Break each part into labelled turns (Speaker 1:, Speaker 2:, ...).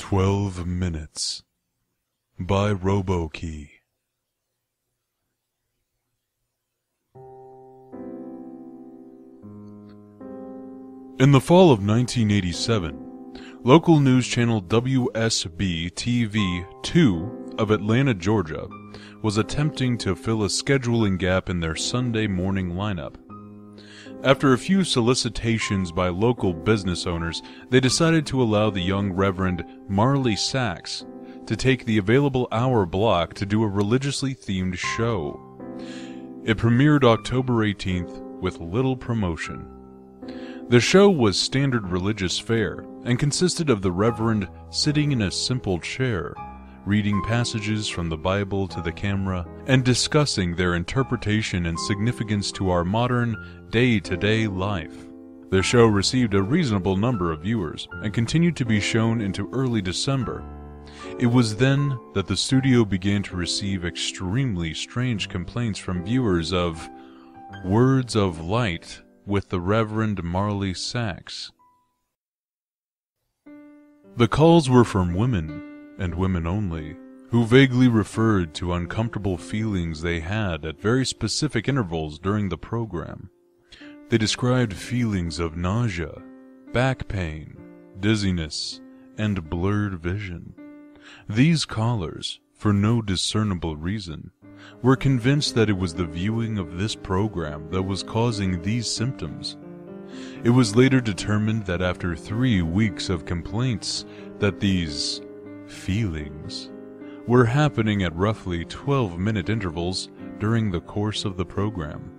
Speaker 1: 12 Minutes by RoboKy. In the fall of 1987, local news channel WSB-TV-2 of Atlanta, Georgia, was attempting to fill a scheduling gap in their Sunday morning lineup. After a few solicitations by local business owners, they decided to allow the young Reverend Marley Sachs to take the available hour block to do a religiously themed show. It premiered October 18th with little promotion. The show was standard religious fare and consisted of the Reverend sitting in a simple chair, reading passages from the Bible to the camera, and discussing their interpretation and significance to our modern, day-to-day life. The show received a reasonable number of viewers and continued to be shown into early December. It was then that the studio began to receive extremely strange complaints from viewers of Words of Light with the Reverend Marley Sachs. The calls were from women, and women only, who vaguely referred to uncomfortable feelings they had at very specific intervals during the program. They described feelings of nausea, back pain, dizziness, and blurred vision. These callers, for no discernible reason, were convinced that it was the viewing of this program that was causing these symptoms. It was later determined that after 3 weeks of complaints that these feelings were happening at roughly 12-minute intervals during the course of the program.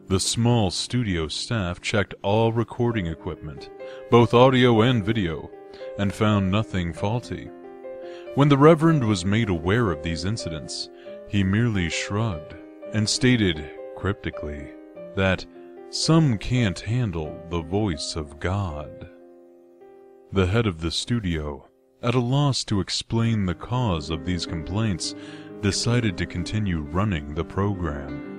Speaker 1: The small studio staff checked all recording equipment, both audio and video, and found nothing faulty. When the Reverend was made aware of these incidents, he merely shrugged and stated cryptically that some can't handle the voice of God. The head of the studio, at a loss to explain the cause of these complaints, decided to continue running the program.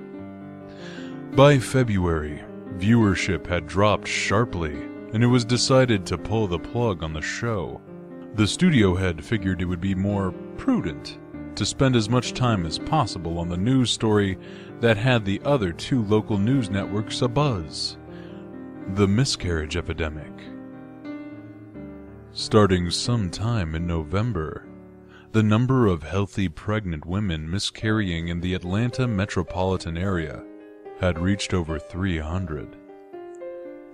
Speaker 1: By February, viewership had dropped sharply, and it was decided to pull the plug on the show. The studio head figured it would be more prudent to spend as much time as possible on the news story that had the other 2 local news networks abuzz: the miscarriage epidemic. Starting sometime in November, the number of healthy pregnant women miscarrying in the Atlanta metropolitan area had reached over 300.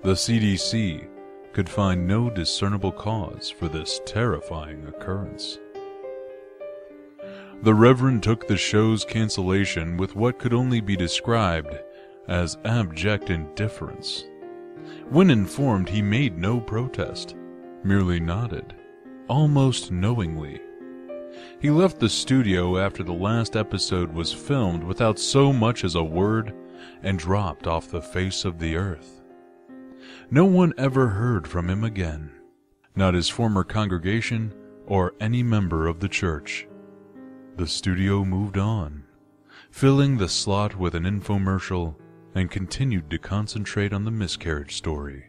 Speaker 1: The CDC could find no discernible cause for this terrifying occurrence. The Reverend took the show's cancellation with what could only be described as abject indifference. When informed, he made no protest, merely nodded, almost knowingly. He left the studio after the last episode was filmed without so much as a word and dropped off the face of the earth. No one ever heard from him again, not his former congregation or any member of the church. The studio moved on, filling the slot with an infomercial, and continued to concentrate on the miscarriage story.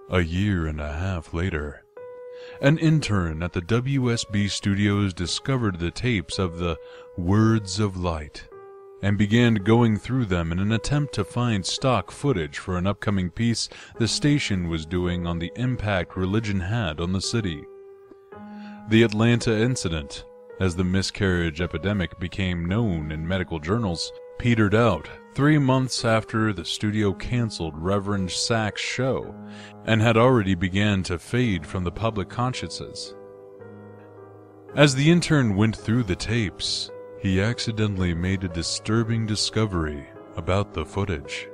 Speaker 1: A year and a half later, an intern at the WSB studios discovered the tapes of the Words of Light and began going through them in an attempt to find stock footage for an upcoming piece the station was doing on the impact religion had on the city. The Atlanta incident, as the miscarriage epidemic became known in medical journals, petered out 3 months after the studio canceled Reverend Sachs' show and had already began to fade from the public consciences. As the intern went through the tapes, he accidentally made a disturbing discovery about the footage.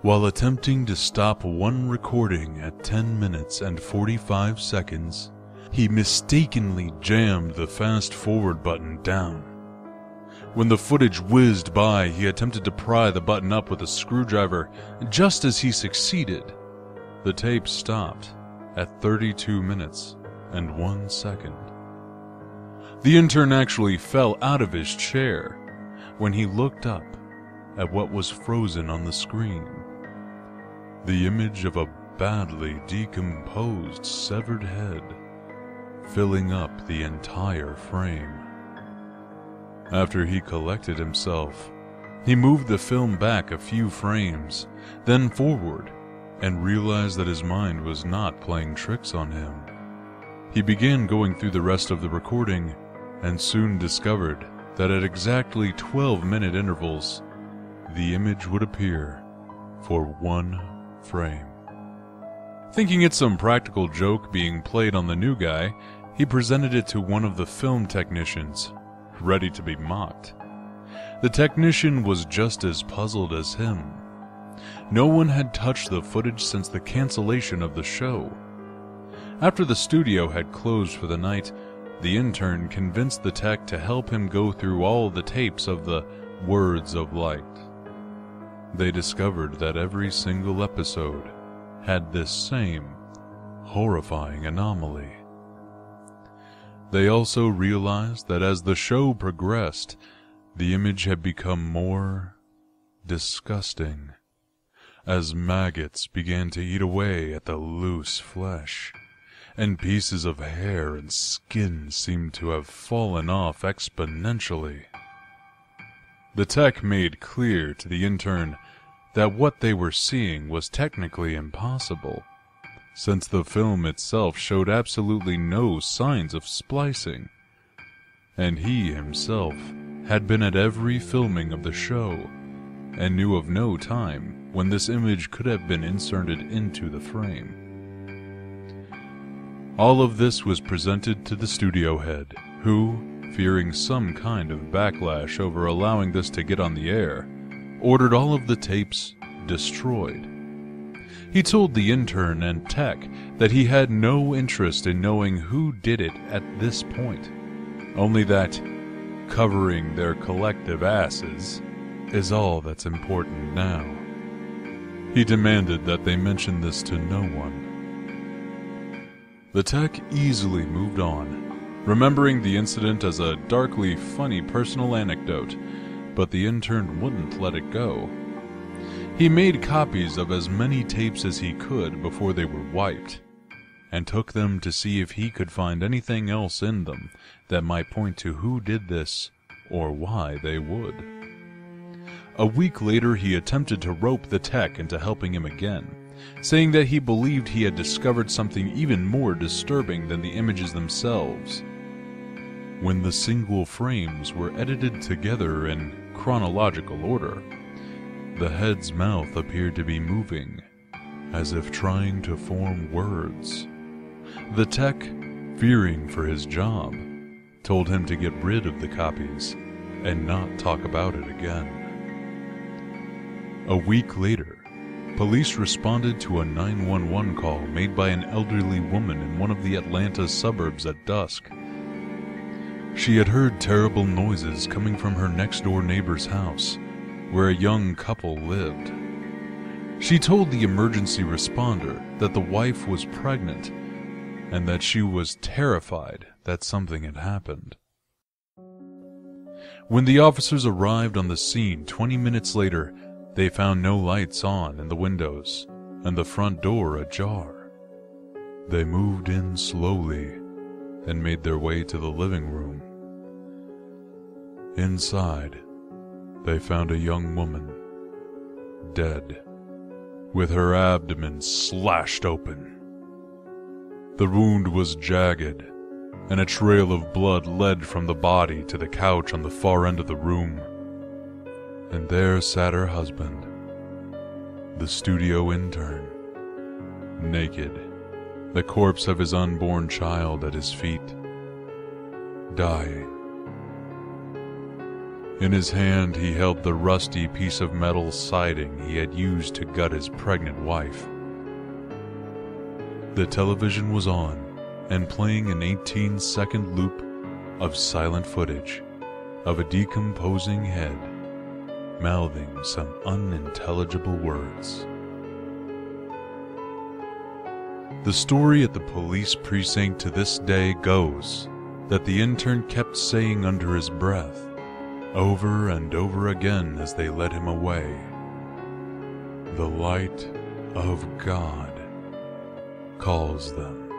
Speaker 1: While attempting to stop one recording at 10 minutes and 45 seconds, he mistakenly jammed the fast-forward button down. When the footage whizzed by, he attempted to pry the button up with a screwdriver. Just as he succeeded, the tape stopped at 32 minutes and 1 second. The intern actually fell out of his chair when he looked up at what was frozen on the screen. the image of a badly decomposed severed head filling up the entire frame. After he collected himself, he moved the film back a few frames, then forward, and realized that his mind was not playing tricks on him. He began going through the rest of the recording and soon discovered that at exactly 12-minute intervals, the image would appear for one frame. Thinking it's some practical joke being played on the new guy, he presented it to one of the film technicians, ready to be mocked. The technician was just as puzzled as him. No one had touched the footage since the cancellation of the show. After the studio had closed for the night, the intern convinced the tech to help him go through all the tapes of the Words of Light. They discovered that every single episode had this same horrifying anomaly. They also realized that as the show progressed, the image had become more disgusting, as maggots began to eat away at the loose flesh, and pieces of hair and skin seemed to have fallen off exponentially. The tech made clear to the intern that what they were seeing was technically impossible, since the film itself showed absolutely no signs of splicing, and he himself had been at every filming of the show and knew of no time when this image could have been inserted into the frame. All of this was presented to the studio head, who, fearing some kind of backlash over allowing this to get on the air, ordered all of the tapes destroyed. He told the intern and tech that he had no interest in knowing who did it at this point, only that covering their collective asses is all that's important now. He demanded that they mention this to no one. The tech easily moved on, remembering the incident as a darkly funny personal anecdote, but the intern wouldn't let it go. He made copies of as many tapes as he could before they were wiped, and took them to see if he could find anything else in them that might point to who did this or why they would. A week later, he attempted to rope the tech into helping him again, saying that he believed he had discovered something even more disturbing than the images themselves. When the single frames were edited together in chronological order, the head's mouth appeared to be moving, as if trying to form words. The tech, fearing for his job, told him to get rid of the copies and not talk about it again. A week later, police responded to a 911 call made by an elderly woman in one of the Atlanta suburbs at dusk. She had heard terrible noises coming from her next-door neighbor's house, where a young couple lived. She told the emergency responder that the wife was pregnant and that she was terrified that something had happened. When the officers arrived on the scene 20 minutes later, they found no lights on in the windows and the front door ajar. They moved in slowly and made their way to the living room. Inside, they found a young woman, dead, with her abdomen slashed open. The wound was jagged, and a trail of blood led from the body to the couch on the far end of the room. And there sat her husband, the studio intern, naked, the corpse of his unborn child at his feet, dying. In his hand he held the rusty piece of metal siding he had used to gut his pregnant wife. The television was on and playing an 18-second loop of silent footage of a decomposing head mouthing some unintelligible words. The story at the police precinct to this day goes that the intern kept saying under his breath, over and over again as they led him away, "The light of God calls them.